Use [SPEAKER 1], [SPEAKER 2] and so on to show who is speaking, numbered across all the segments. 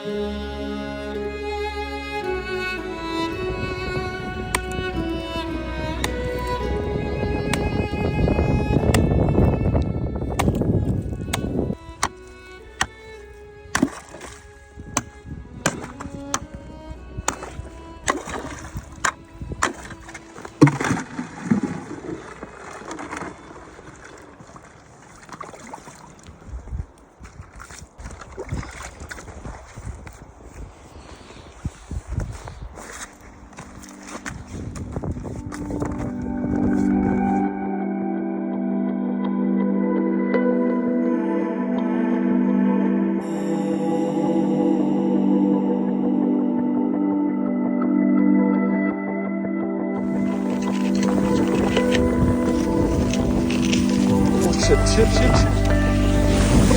[SPEAKER 1] Shit.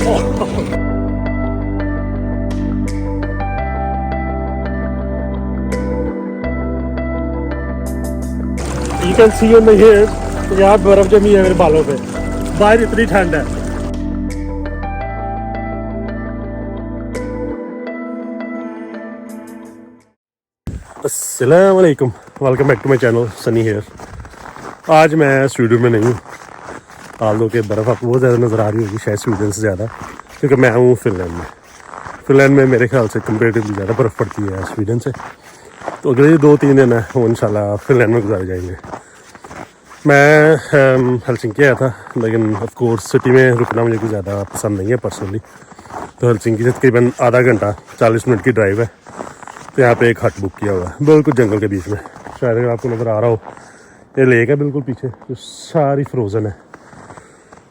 [SPEAKER 1] Oh. You can see on the hairs, यहाँ बर्फ जमी है मेरे बालों पे। बाहर इतनी ठंड है। अस्सलाम वालेकुम, welcome back to my channel Sunny here. आज मैं स्वीडन में नहीं हूँ, हाल दो के बर्फ़ आपको बहुत ज़्यादा नज़र आ रही होगी, शायद स्वीडन से ज़्यादा, क्योंकि मैं हूँ फिनलैंड में। फिनलैंड में मेरे ख्याल से कंपेरेटिवली ज़्यादा बर्फ़ पड़ती है स्वीडन से। तो अगले 2-3 दिन है वो इंशाल्लाह फिनलैंड में गुजारे जाएंगे। मैं हेलसिंकी आया था, लेकिन ऑफ कोर्स सिटी में रुकना मुझे कुछ ज़्यादा पसंद नहीं है पर्सनली। तो हेलसिंकी से तकरीबन आधा घंटा 40 मिनट की ड्राइव है। तो यहाँ पे एक हट बुक किया हुआ है बिल्कुल जंगल के बीच में। शायद अगर आपको नज़र आ रहा हो, ये लेक है बिल्कुल पीछे, तो सारी फ्रोज़न है।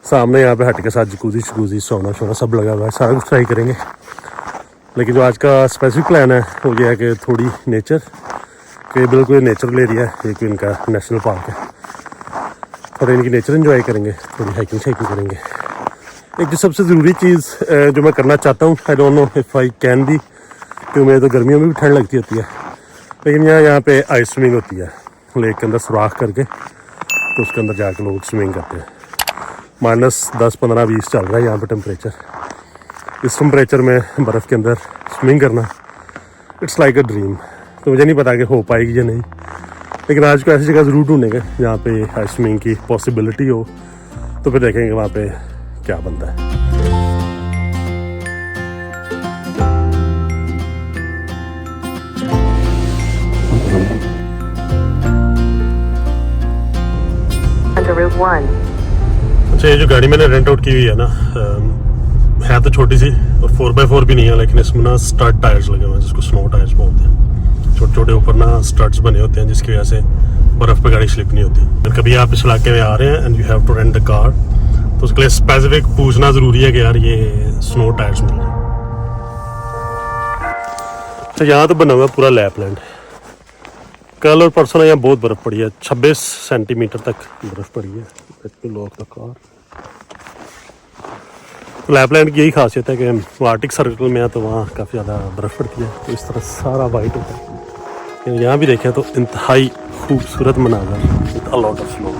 [SPEAKER 1] सामने यहाँ पे हट के साथ जकूज़ी सोना सब लगा हुआ है। सारा कुछ ट्राई करेंगे, लेकिन जो आज का स्पेसिफिक प्लान है वो ये है कि थोड़ी नेचर के, बिल्कुल नेचुरल एरिया है, एक इनका नेशनल पार्क है, थोड़ी इनकी नेचर एंजॉय करेंगे, थोड़ी हाइकिंग करेंगे। एक जो सबसे ज़रूरी चीज़ जो मैं करना चाहता हूँ, I don't know if I can be, क्योंकि मुझे तो गर्मियों में भी ठंड लगती होती है, लेकिन यहाँ पे आइस स्विमिंग होती है लेक के अंदर सुराख करके, तो उसके अंदर जाकर लोग स्विमिंग करते हैं। -10, 15, 20 चल रहा है यहाँ पे टेम्परेचर। इस टेम्परेचर में बर्फ़ के अंदर स्विमिंग करना, इट्स लाइक अ ड्रीम। तो मुझे नहीं पता कि हो पाएगी या नहीं, लेकिन आज को ऐसी जगह ज़रूर ढूंढेंगे जहाँ पे आइस स्विमिंग की पॉसिबिलिटी हो, तो फिर देखेंगे वहाँ पे क्या बनता है। अच्छा, ये जो गाड़ी मैंने रेंट आउट की हुई है ना, है तो छोटी सी और 4x4 भी नहीं है, लेकिन इसमें ना स्टड टायर्स लगे हुए हैं, जिसको स्नो टायर्स बोलते हैं। छोटे ऊपर ना स्टड्स बने होते हैं, जिसकी वजह से बर्फ़ पे गाड़ी स्लिप नहीं होती। अगर कभी आप इस इलाके में आ रहे हैं and you have to rent the car, तो उसके लिए स्पेसिफिक पूछना ज़रूरी है कि यार ये स्नो टायर्स मिल रहे हैं। तो यहाँ तो बना हुआ पूरा लैपलैंड। कल और परसों यहाँ बहुत बर्फ़ पड़ी है, 26 सेंटीमीटर तक बर्फ़ पड़ी है। लैपलैंड की यही खासियत है कि वो आर्टिक सर्कल में है, तो वहाँ काफ़ी ज़्यादा बर्फ़ पड़ती है, तो इस तरह सारा वाइट होता है। यहाँ भी देखें तो इंतहाई खूबसूरत मनाज़र, with a lot of snow.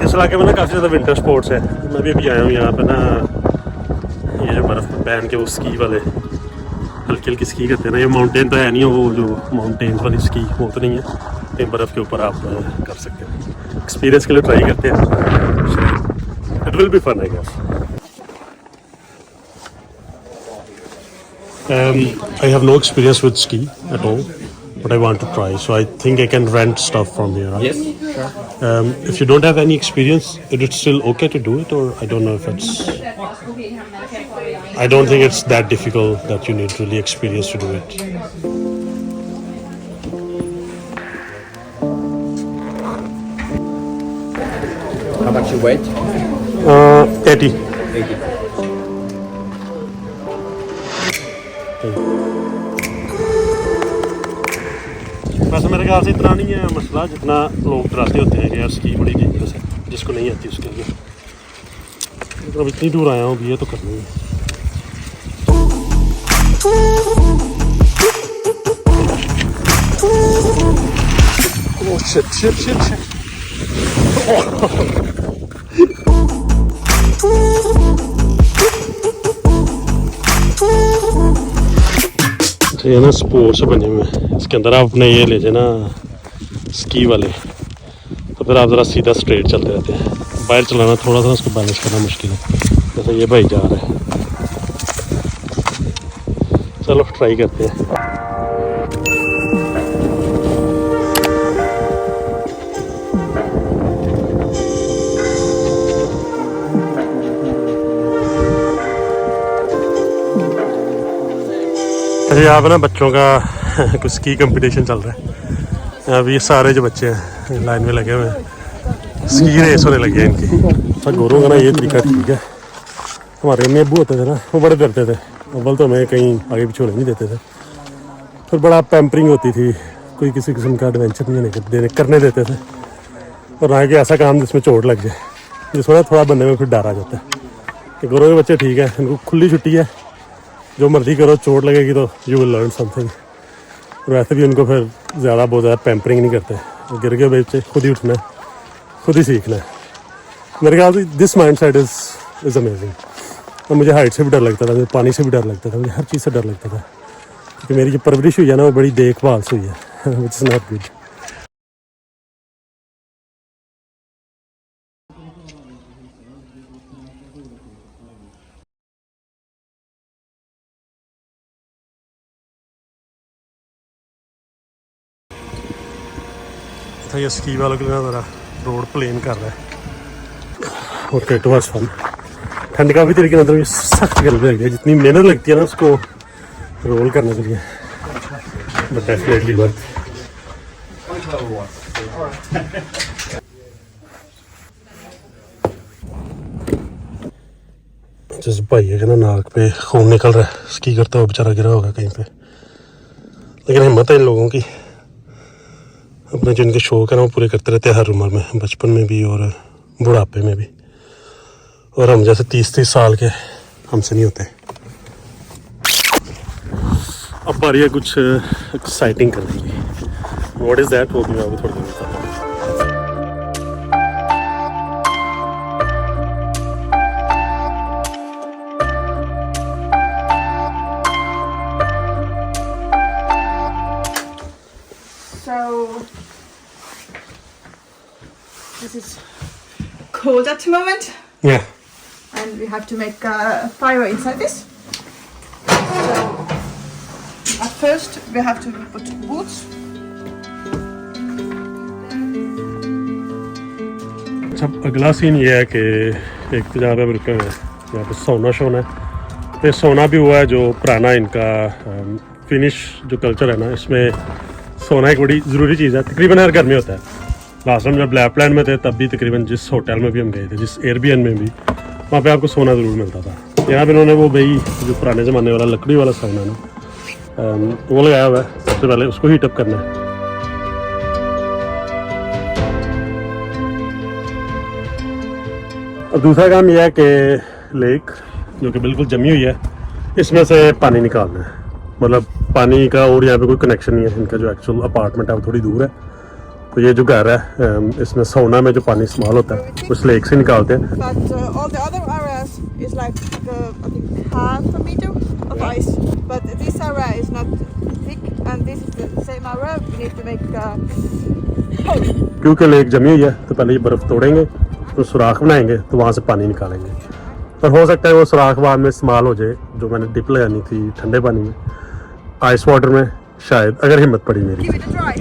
[SPEAKER 1] इस इलाके में ना काफ़ी ज़्यादा विंटर स्पोर्ट्स है। मैं भी अभी आया हूँ यहाँ पे ना, ये जो बर्फ़ पहन के वो स्की वाले हल्की स्की करते हैं ना, ये माउंटेन तो है नहीं, वो जो माउंटेन्स वाली स्की वो तो नहीं है, ये बर्फ़ के ऊपर आप कर सकते हैं। एक्सपीरियंस के लिए ट्राई करते हैं, it will be fun I guess. I have no experience with ski at all, but I want to try, so I think I can rent stuff from here, right?
[SPEAKER 2] Yes, sure.
[SPEAKER 1] If you don't have any experience, is it still okay to do it, or I don't know if it's... I don't think it's that difficult that you need really experience to do it.
[SPEAKER 2] How much you weight?
[SPEAKER 1] 80.
[SPEAKER 2] 80.
[SPEAKER 1] वैसे मेरे ख्याल से इतना नहीं है मसला जितना लोग डराते होते हैं कि यार स्की बड़ी डेंजरस है। जिसको नहीं आती उसके लिए। अब इतनी दूर आया हूँ ये तो करना ही है। Oh shit, shit, shit, shit. तो ये ना स्पोर्ट्स बने हुए हैं, इसके अंदर आप अपने ये ले जाए ना स्की वाले, तो फिर आप ज़रा सीधा स्ट्रेट चलते रहते हैं। बाइक चलाना थोड़ा सा उसको बैलेंस करना मुश्किल है, जैसे ये भाई जा रहा है। चलो ट्राई करते हैं। अच्छा, यहाँ पे ना बच्चों का कुछ स्की कंपटीशन चल रहा है। यहाँ भी सारे जो बच्चे हैं लाइन में लगे हुए हैं, स्की रेस होने लगी है इनकी। अच्छा, गोरों का ना ये तरीका ठीक है। हमारे में अब्बू होते थे ना, वो बड़े डरते थे। अव्वल तो हमें कहीं आगे पीछे नहीं देते थे, फिर बड़ा पैम्परिंग होती थी, कोई किसी किस्म का एडवेंचर नहीं करने देते थे। और ना कि ऐसा काम जिसमें चोट लग जाए, जिसमें ना थोड़ा बनने में फिर डर आ जाता है। कि गोरों के बच्चे ठीक है, इनको खुली छुट्टी है, जो मर्जी करो, चोट लगेगी तो यू विल लर्न समथिंग। और वैसे भी उनको फिर बहुत ज़्यादा पैम्परिंग नहीं करते, गिर गए बच्चे खुद ही उठना है, खुद ही सीखना है। मेरे ख्याल से this mind set is amazing. और मुझे हाइट से भी डर लगता था, मुझे पानी से भी डर लगता था, मुझे हर चीज़ से डर लगता था, क्योंकि मेरी जो परवरिश हुई है ना वो बड़ी देखभाल से हुई है, विच इज़ नॉट गुड। था ये स्की वालों के लिए ना ज़रा रोड प्लेन कर रहा है। Okay, it was fun. ठंड का भी तरीके मतलब सख्त गर्मी लग रही है, जितनी मेहनत लगती है ना उसको रोल करने के लिए, बट डेफिनेटली वर्थ। जिस भाई है ना नाक पे खून निकल रहा है, स्की करता हुआ बेचारा गिरा होगा कहीं पे, लेकिन हिम्मत है इन लोगों की, अपने जिनके शौक है ना वो पूरे करते रहते हैं हर उम्र में, बचपन में भी और बुढ़ापे में भी। और हम जैसे 30-30 साल के हमसे नहीं होते। अब बारी है कुछ एक्साइटिंग करने की। व्हाट इज़ दैट, वो भी मैं आपको थोड़ी देर बताता हूँ।
[SPEAKER 3] This is cold at the moment.
[SPEAKER 1] Yeah.
[SPEAKER 3] And we have to make a fire inside this. So at first we have to put boots.
[SPEAKER 1] अच्छा, अगला सीन ये है कि एक तो जहाँ पे हम रुके हुए हैं यहाँ पे सोना शोना है, तो सोना भी हुआ है जो पुराना इनका फिनिश जो कल्चर है ना, इसमें सोना एक बड़ी ज़रूरी चीज़ है, तकरीबन हर घर में होता है। लास्ट टाइम जब लैपलैंड में थे तब भी तकरीबन जिस होटल में भी हम गए थे, जिस एयरबीएन में भी, वहाँ पे आपको सोना ज़रूर मिलता था। यहाँ पे इन्होंने वो भाई जो पुराने ज़माने वाला लकड़ी वाला सोना है ना, वो लगाया हुआ है। सबसे पहले उसको हीटअप करना है। अब दूसरा काम यह है कि लेक जो कि बिल्कुल जमी हुई है, इसमें से पानी निकालना है। मतलब पानी का और यहाँ पे कोई कनेक्शन नहीं है, इनका जो एक्चुअल अपार्टमेंट है वो थोड़ी दूर है। तो ये जो घर है इसमें सोना में जो पानी इस्तेमाल होता है उस लेक से निकालते हैं।
[SPEAKER 3] But all the other areas is like I think half a meter of ice. But this area is not thick, and this is the same area. We need to make
[SPEAKER 1] क्योंकि lake जमी हुई है तो पहले ये बर्फ़ तोड़ेंगे, तो सुराख बनाएंगे, तो वहाँ से पानी निकालेंगे। पर हो सकता है वो सुराख बाद में इस्तेमाल हो जाए, जो मैंने डिप लगानी थी ठंडे पानी में, आइस वाटर में, शायद, अगर हिम्मत पड़ी मेरी।
[SPEAKER 3] give it a try.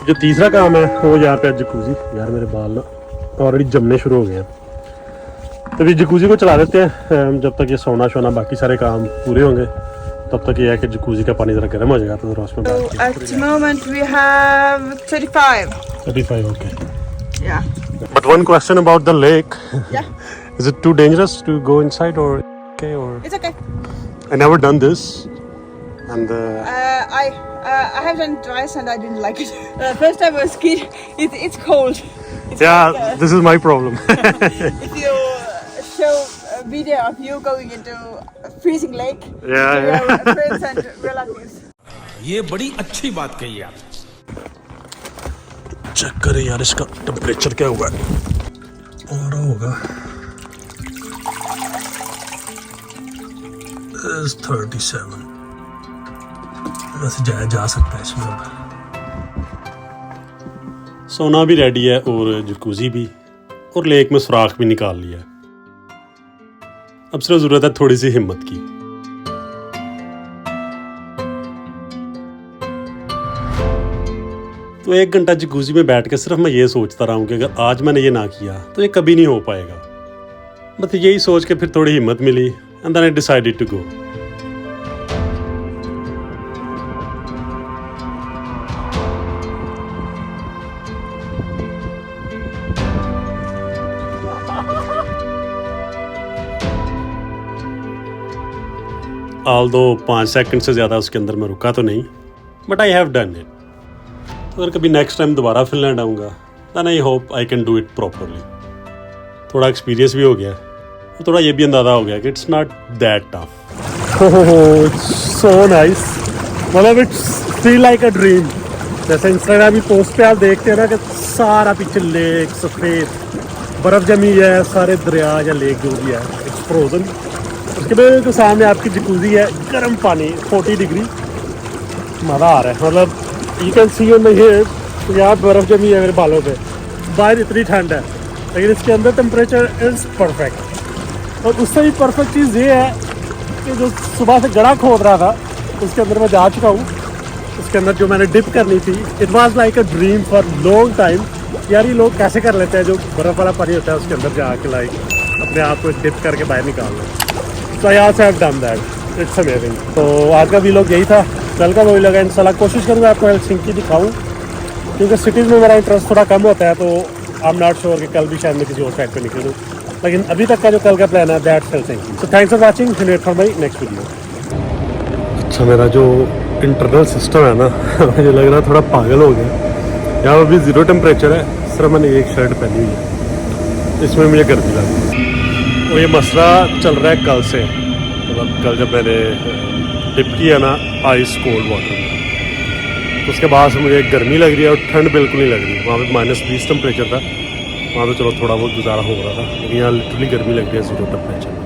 [SPEAKER 1] जो तीसरा काम है वो यहाँ पे जकूजी। यार मेरे बाल ऑलरेडी जमने शुरू हो गए हैं, तो अभी जकूजी को चला देते हैं जब तक ये सोना शोना बाकी सारे काम पूरे होंगे। तब तक ये है कि जकूजी का पानी ज़रा गर्म हो जाएगा तो उसमें
[SPEAKER 3] At the moment we have 35.
[SPEAKER 1] 35, okay.
[SPEAKER 3] Yeah.
[SPEAKER 1] But one question about the lake.
[SPEAKER 3] Yeah.
[SPEAKER 1] Is it too dangerous to go inside or okay or?
[SPEAKER 3] It's okay.
[SPEAKER 1] I never done this, and
[SPEAKER 3] I have done it twice and I didn't like it. First time I was scared. It's cold. It's
[SPEAKER 1] yeah,
[SPEAKER 3] like,
[SPEAKER 1] this is my problem.
[SPEAKER 3] if you show a video of you going into a freezing lake
[SPEAKER 1] Yeah,
[SPEAKER 3] to
[SPEAKER 1] yeah.
[SPEAKER 3] your friends and relatives.
[SPEAKER 4] ये बड़ी अच्छी बात कही आप।
[SPEAKER 1] Check करें यार इसका temperature क्या हुआ है। और होगा is 37। वैसे जाया जा सकता है इसमें। सोना भी रेडी है और जकूजी भी, और लेक में सुराख भी निकाल लिया है। अब सिर्फ जरूरत है थोड़ी सी हिम्मत की। तो 1 घंटा जकूजी में बैठ के सिर्फ मैं ये सोचता रहा हूँ कि अगर आज मैंने ये ना किया तो ये कभी नहीं हो पाएगा। बस यही सोच के फिर थोड़ी हिम्मत मिली and then I decided to go. Although 5 second से ज़्यादा उसके अंदर मैं रुका तो नहीं, but I have done it. अगर कभी नेक्स्ट टाइम दोबारा फिनलैंड आऊँगा then I hope I can do it properly. थोड़ा एक्सपीरियंस भी हो गया, थोड़ा ये भी अंदाज़ा हो गया कि it's not that tough. It's so nice, मतलब it's feel like a dream. जैसे इंस्टाग्राम की पोस्ट पे आप देखते हैं ना कि सारा पीछे लेक सफ़ेद बर्फ़ जमी है, सारे दरिया या लेक जो भी है इट्स फ्रोजन। उसके बिल्कुल सामने आपकी जकूजी है, गर्म पानी 40 डिग्री, मज़ा आ रहा है। मतलब you can see on the hair यहाँ बर्फ़ जमी है मेरे बालों पे। बाहर इतनी ठंड है लेकिन इसके अंदर टेम्परेचर इज़ परफेक्ट। और उससे भी परफेक्ट चीज़ ये है कि जो सुबह से गड़ा खोद रहा था उसके अंदर मैं जा चुका हूँ। उसके अंदर जो मैंने डिप करनी थी, it was like a dream for long time. यार ये लोग कैसे कर लेते हैं जो बर्फ़ वाला पानी होता है उसके अंदर जाके लाइक अपने आप को डिप करके बाहर निकालना। तो यहाँ से have done that, it's amazing. तो आज का वीलॉग यही था, कल का वही लगा। इंशाल्लाह कोशिश करूँगा आपको हेलसिंकी दिखाऊँ, क्योंकि सिटीज़ में मेरा इंटरेस्ट थोड़ा कम होता है। तो आई एम नॉट श्योर कि कल भी शायद मैं किसी और साइड पर निकलूँ, लेकिन अभी तक का जो कल का प्लान है that's Helsinki. So thanks for watching, wait for my next video. अच्छा, मेरा जो इंटरनल सिस्टम है ना मुझे लग रहा है थोड़ा पागल हो गया। यहाँ अभी 0 टेम्परेचर है, सिर्फ मैंने एक शर्ट पहनी हुई है, इसमें मुझे गर्मी लगी। और ये मसला चल रहा है कल से, मतलब कल जब मैंने डिप किया ना आइस कोल्ड वाटर में, तो उसके बाद से मुझे गर्मी लग रही है और ठंड बिल्कुल नहीं लग रही। वहाँ पे -20 टेम्परेचर था, वहाँ तो चलो थोड़ा बहुत गुजारा हो रहा था, लेकिन यहाँ लिटरली गर्मी लग रही है 0 टेम्परेचर।